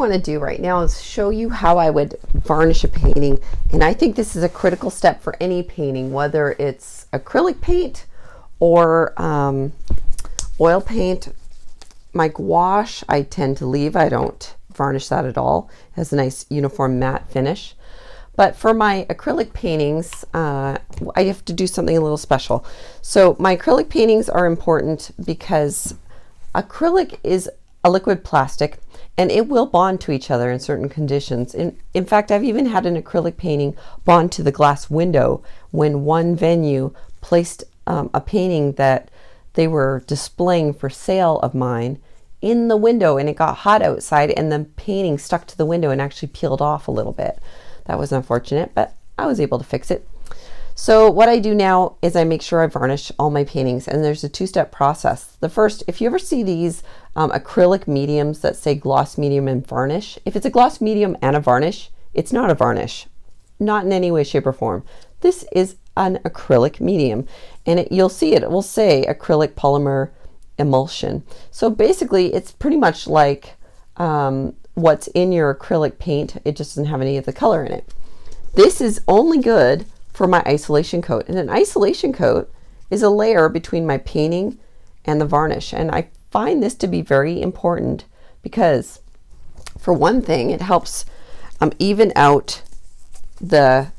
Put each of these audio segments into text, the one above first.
want to do right now is show you how I would varnish a painting. And I think this is a critical step for any painting, whether it's acrylic paint or oil paint. My gouache, I tend to leave. I don't varnish that at all. It has a nice uniform matte finish. But for my acrylic paintings, I have to do something a little special. So my acrylic paintings are important because acrylic is a liquid plastic and it will bond to each other in certain conditions. In fact, I've even had an acrylic painting bond to the glass window when one venue placed a painting that they were displaying for sale of mine in the window, and it got hot outside and the painting stuck to the window and actually peeled off a little bit. That was unfortunate, but I was able to fix it. So what I do now is I make sure I varnish all my paintings, and there's a two-step process. The first, if you ever see these acrylic mediums that say gloss medium and varnish, if it's a gloss medium and a varnish, it's not a varnish, not in any way, shape, or form. This is an acrylic medium, and you'll see it will say acrylic polymer emulsion. So basically it's pretty much like what's in your acrylic paint. It just doesn't have any of the color in it. This is only good for my isolation coat, and an isolation coat is a layer between my painting and the varnish, and I find this to be very important because, for one thing, it helps even out the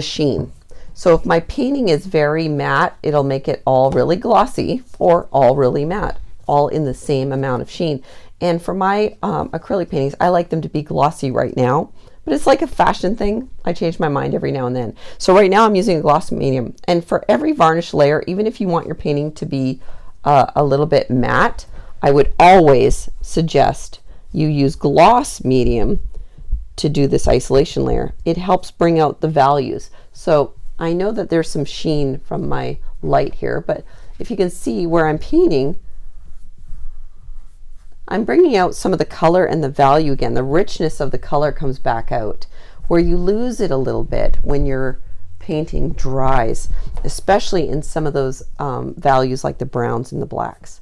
sheen. So if my painting is very matte, it'll make it all really glossy or all really matte, all in the same amount of sheen. And for my acrylic paintings, I like them to be glossy right now, but it's like a fashion thing. I change my mind every now and then. So right now I'm using a gloss medium, and for every varnish layer, even if you want your painting to be a little bit matte, I would always suggest you use gloss medium to do this isolation layer. It helps bring out the values. So I know that there's some sheen from my light here, but if you can see where I'm painting, I'm bringing out some of the color and the value again. The richness of the color comes back out, where you lose it a little bit when your painting dries, especially in some of those values like the browns and the blacks.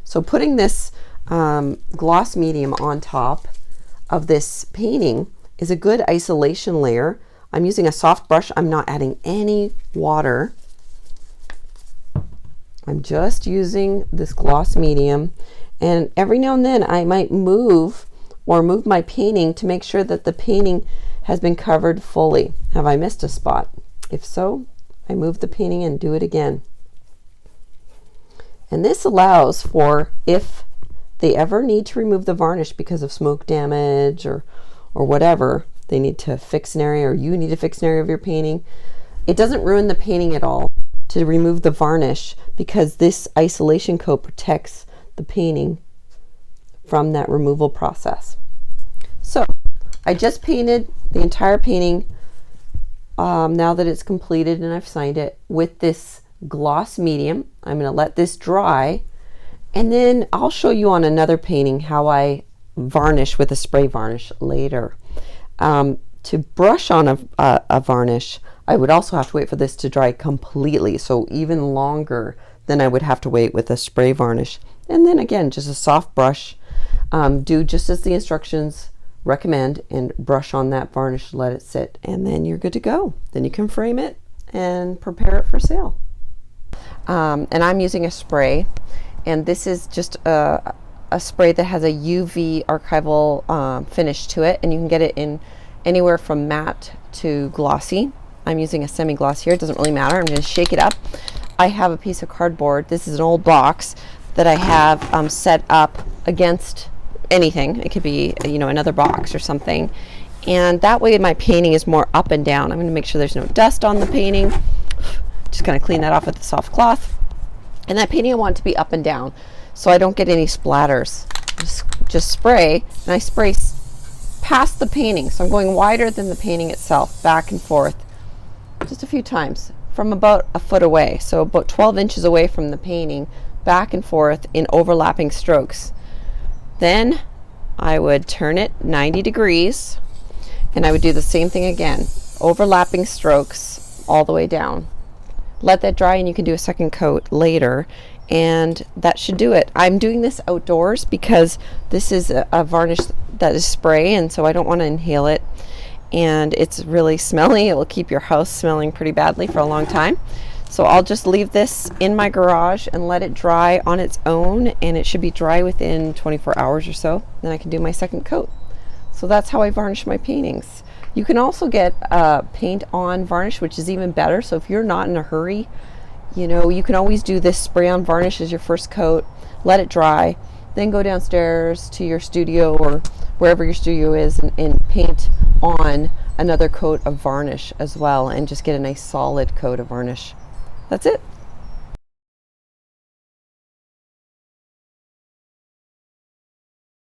So putting this gloss medium on top of this painting is a good isolation layer. I'm using a soft brush. I'm not adding any water. I'm just using this gloss medium, and every now and then I might move my painting to make sure that the painting has been covered fully. Have I missed a spot? If so, I move the painting and do it again. And this allows for, if they ever need to remove the varnish because of smoke damage or whatever, they need to fix an area, or you need to fix an area of your painting, it doesn't ruin the painting at all to remove the varnish, because this isolation coat protects the painting from that removal process. So I just painted the entire painting now that it's completed and I've signed it with this gloss medium. I'm going to let this dry, and then I'll show you on another painting how I varnish with a spray varnish later. To brush on a varnish, I would also have to wait for this to dry completely, so even longer than I would have to wait with a spray varnish. And then again, just a soft brush, do just as the instructions recommend and brush on that varnish, let it sit, and then you're good to go. Then you can frame it and prepare it for sale. And I'm using a spray, and this is just a spray that has a UV archival finish to it, and you can get it in anywhere from matte to glossy. I'm using a semi-gloss here. It doesn't really matter. I'm going to shake it up. I have a piece of cardboard. This is an old box that I have set up against anything. It could be, you know, another box or something, and that way my painting is more up and down. I'm going to make sure there's no dust on the painting. Just kind of clean that off with a soft cloth, and that painting I want to be up and down so I don't get any splatters. Just spray, and I spray past the painting, so I'm going wider than the painting itself, back and forth just a few times from about a foot away, so about 12 inches away from the painting, back and forth in overlapping strokes. Then I would turn it 90 degrees, and I would do the same thing again, overlapping strokes all the way down. Let that dry, and you can do a second coat later. and that should do it. I'm doing this outdoors because this is a varnish that is spray, and so I don't want to inhale it, and it's really smelly. It will keep your house smelling pretty badly for a long time. So I'll just leave this in my garage and let it dry on its own, and it should be dry within 24 hours or so. Then I can do my second coat. So that's how I varnish my paintings. You can also get paint on varnish, which is even better. So if you're not in a hurry, you know, you can always do this spray on varnish as your first coat, let it dry, then go downstairs to your studio or wherever your studio is and paint on another coat of varnish as well, and just get a nice solid coat of varnish. That's it.